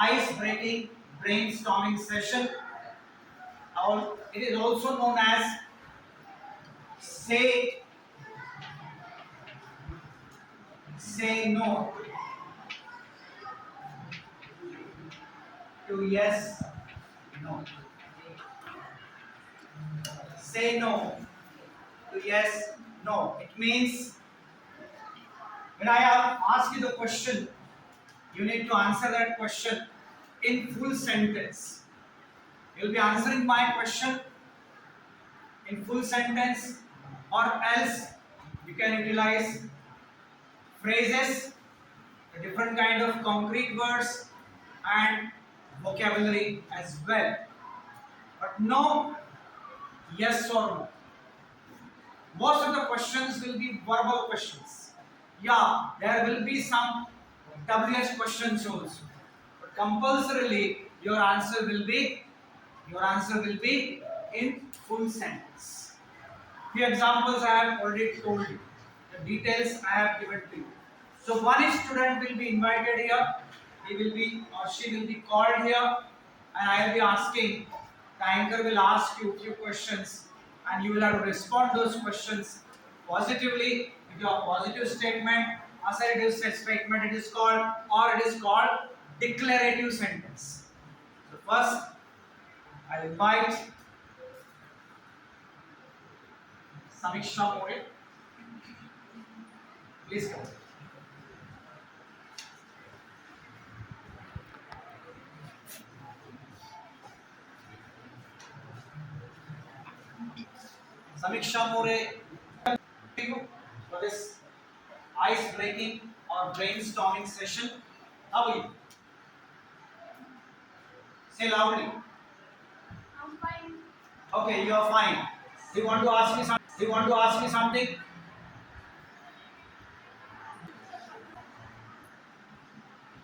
ice-breaking brainstorming session. It is also known as say no to yes, no. Say no to yes, no. It means when I ask you the question, you need to answer that question in full sentence. You'll be answering my question in full sentence, or else you can utilize phrases, a different kind of concrete words and vocabulary as well. But no yes or no. Most of the questions will be verbal questions. Yeah, there will be some WH questions also. But compulsorily your answer will be in full sentence. Few examples I have already told you. The details I have given to you. So one student will be invited here. He will be or she will be called here, and I will be asking. The anchor will ask you few questions, and you will have to respond those questions positively with your positive statement, assertive statement. It is called, or it is called declarative sentence. So first, I invite Samiksha More. Please come. Samiksha More, thank you for this ice-breaking or brainstorming session. How are you? Say loudly. I'm fine. Okay, you are fine. Do you want to ask me something? Do you want to ask me something?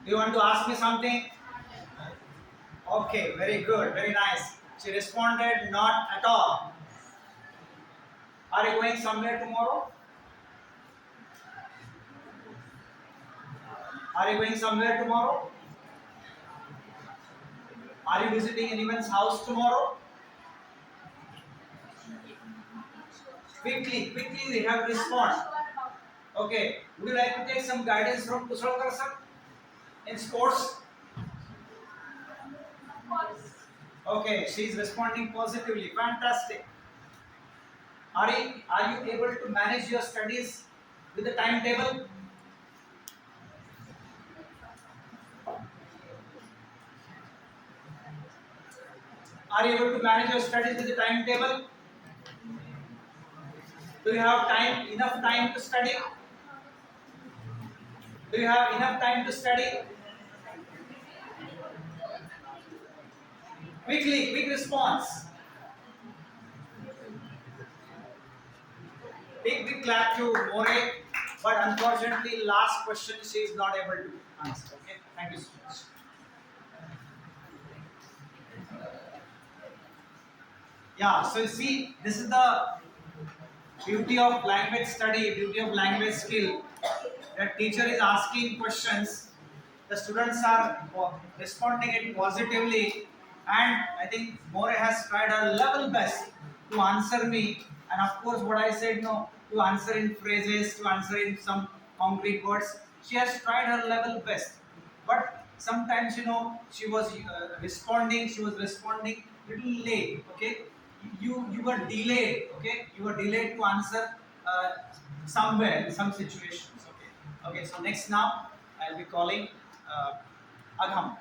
Do you want to ask me something? Okay, very good, very nice. She responded, not at all. Are you going somewhere tomorrow? Are you going somewhere tomorrow? Are you visiting anyone's house tomorrow? Quickly, they have to respond. Okay, would you like to take some guidance from Kushalkar sir in sports? Of course. Okay, she is responding positively. Fantastic. Are you able to manage your studies with the timetable? Are you able to manage your studies with the timetable? Do you have enough time to study? Do you have enough time to study? Quick response. Big clap to More, but unfortunately, last question she is not able to answer. Okay, thank you so much. Yeah, so you see, this is the beauty of language study, beauty of language skill. The teacher is asking questions, the students are responding it positively, and I think More has tried her level best to answer me. And of course, what I said, no, to answer in phrases, to answer in some concrete words. She has tried her level best, but sometimes she was responding. She was responding little late. Okay, you were delayed. Okay, you were delayed to answer somewhere in some situations. Okay, so next now I'll be calling Agham.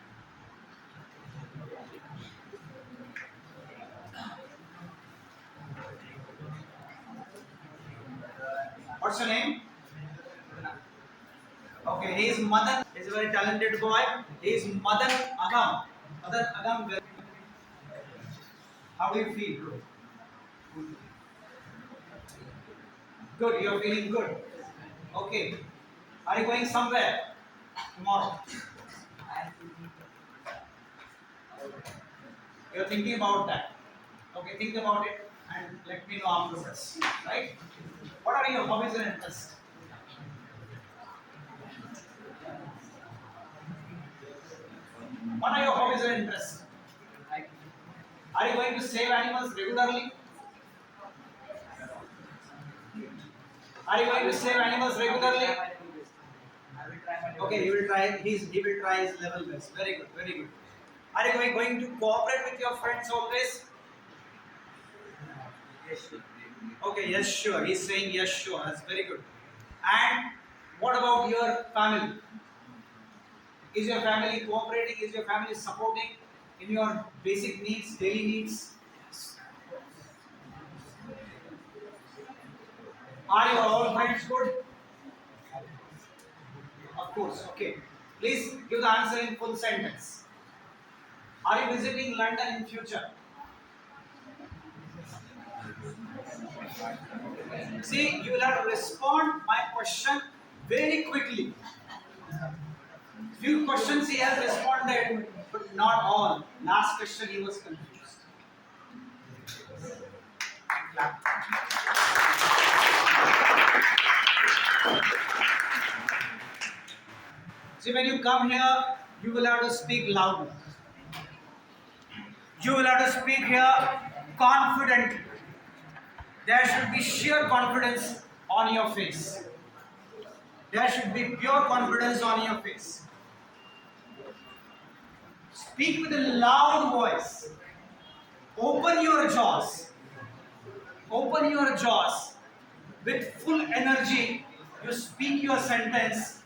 What's your name? Okay, he is Madan. He's a very talented boy. He is Madan Agham. Madan Agham, how do you feel, bro? Good, you're feeling good. Okay. Are you going somewhere tomorrow? You're thinking about that. Okay, think about it and let me know afterwards. Right? What are your hobbies and interests? What are your hobbies and interests? Are you going to save animals regularly? Are you going to save animals regularly? Okay, he will try. He will try his level best. Very good, very good. Are you going to cooperate with your friends always? Okay, yes, sure. He's saying yes, sure. That's very good. And what about your family? Is your family cooperating? Is your family supporting in your basic needs, daily needs? Are your all friends good? Of course. Okay. Please give the answer in full sentence. Are you visiting London in future? See, you will have to respond my question very quickly. Few questions he has responded, but not all. Last question he was confused. See, when you come here, you will have to speak loudly. You will have to speak here confidently. There should be sheer confidence on your face. There should be pure confidence on your face. Speak with a loud voice. Open your jaws. Open your jaws. With full energy, you speak your sentence.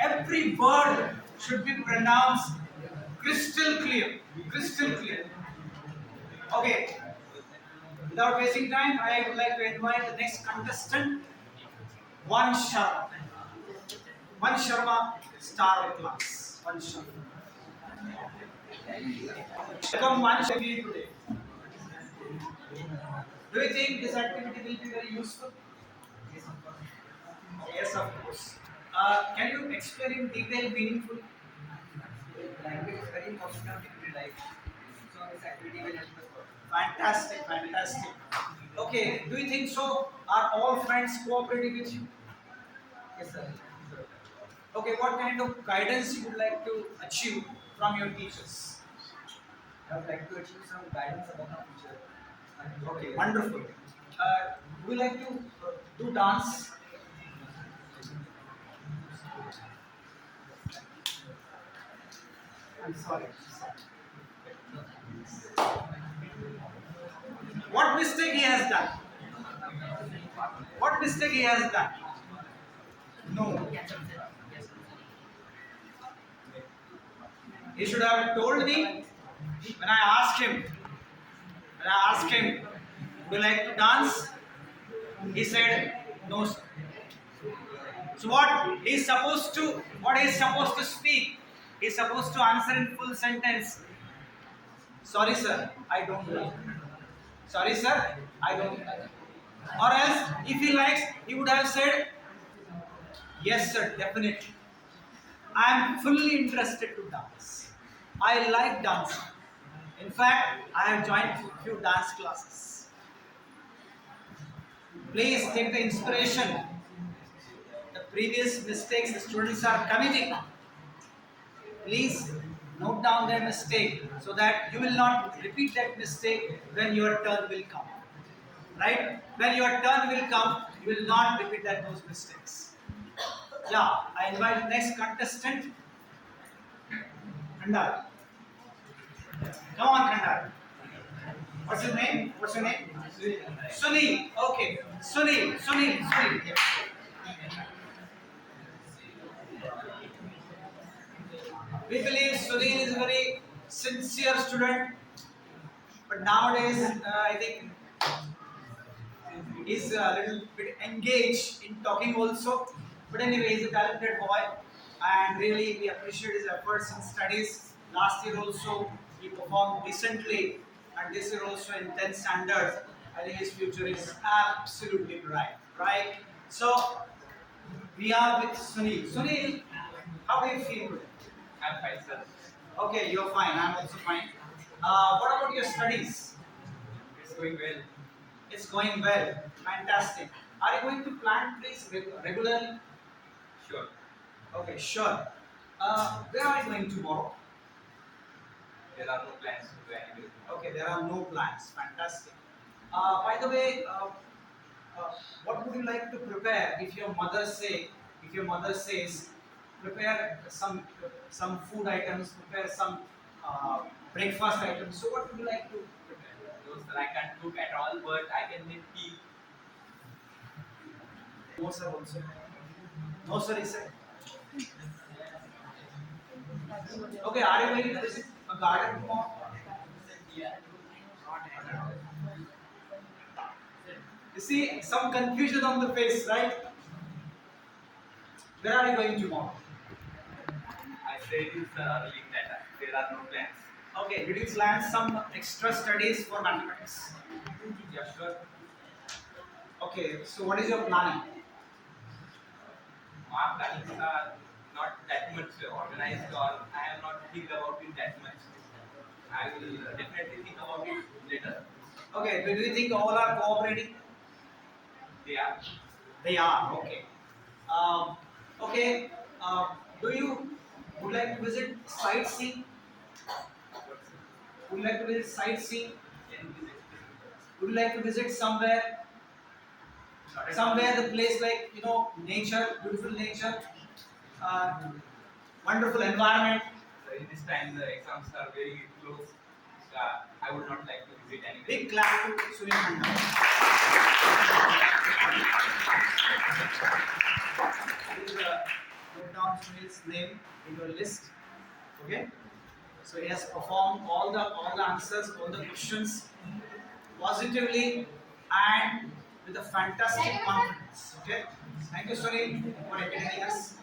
Every word should be pronounced crystal clear. Crystal clear. Okay. Without wasting time, I would like to invite the next contestant, One Sharma. One Sharma, star of class. One Sharma. Welcome, One Sharma today. Do you think this activity will be very useful? Yes, of course. Can you explain in detail meaningfully? Language is very important in everyday life. So this activity will help us. Fantastic, fantastic. Okay, do you think so? Are all friends cooperating with you? Yes, sir. Okay, what kind of guidance you would like to achieve from your teachers? I would like to achieve some guidance about my future. Okay, wonderful. Would you like to do dance? I'm sorry. What mistake he has done? What mistake he has done? No. He should have told me when I asked him. When I asked him, would you like to dance? He said, no, sir. So what he's supposed to speak? He's supposed to answer in full sentence. Sorry, sir, I don't like. Sorry, sir, I don't like. Or else, if he likes, he would have said, yes, sir, definitely. I am fully interested to dance. I like dancing. In fact, I have joined few dance classes. Please take the inspiration. The previous mistakes the students are committing. Please note down their mistake so that you will not repeat that mistake when your turn will come. Right? When your turn will come, you will not repeat those mistakes. Yeah, I invite the next contestant, Khandar. Come on, Khandar. What's your name? What's your name? Sunil. Okay. Sunil. Yeah. We believe Sunil is a very sincere student, but nowadays I think he's a little bit engaged in talking also. But anyway, he's a talented boy, and really we appreciate his efforts in studies. Last year also he performed decently, and this year also in 10th standards. I think his future is absolutely bright, right? So we are with Sunil. Sunil, how do you feel today? I'm fine, sir. Okay, you're fine. I'm also fine. What about your studies? It's going well. It's going well. Fantastic. Are you going to plant trees regularly? Sure. Okay, sure. Where are you going tomorrow? There are no plans to do anything. Okay, there are no plans. Fantastic. By the way, what would you like to prepare if your mother says, prepare some food items, prepare some breakfast items. So what would you like to prepare? No, sir, I can't cook at all, but I can make tea. No sir also. No sir, he said. Okay, are you going to visit a garden tomorrow? You see some confusion on the face, right? Where are you going tomorrow? I said you, sir, earlier that there are no plans. Okay, did you plan some extra studies for mathematics? Yeah, sure. Okay, so what is your planning? My plans are not that much organized, or I am not thinking about it that much. I will definitely think about it later. Okay, do you think all are cooperating? They are. They are, okay. Okay, do you would like to visit sightseeing? Would you like to visit sightseeing? Would you like to visit somewhere the place like nature, beautiful nature, uh, wonderful environment? So in this time the exams are very close. So I would not like to visit anywhere. Big clap to Sunil Khanda. Please note down Sunil's name in your list. Okay. So he has performed all the answers, all the questions positively and with a fantastic confidence. Okay. Thank you, Sunil, for entertaining us.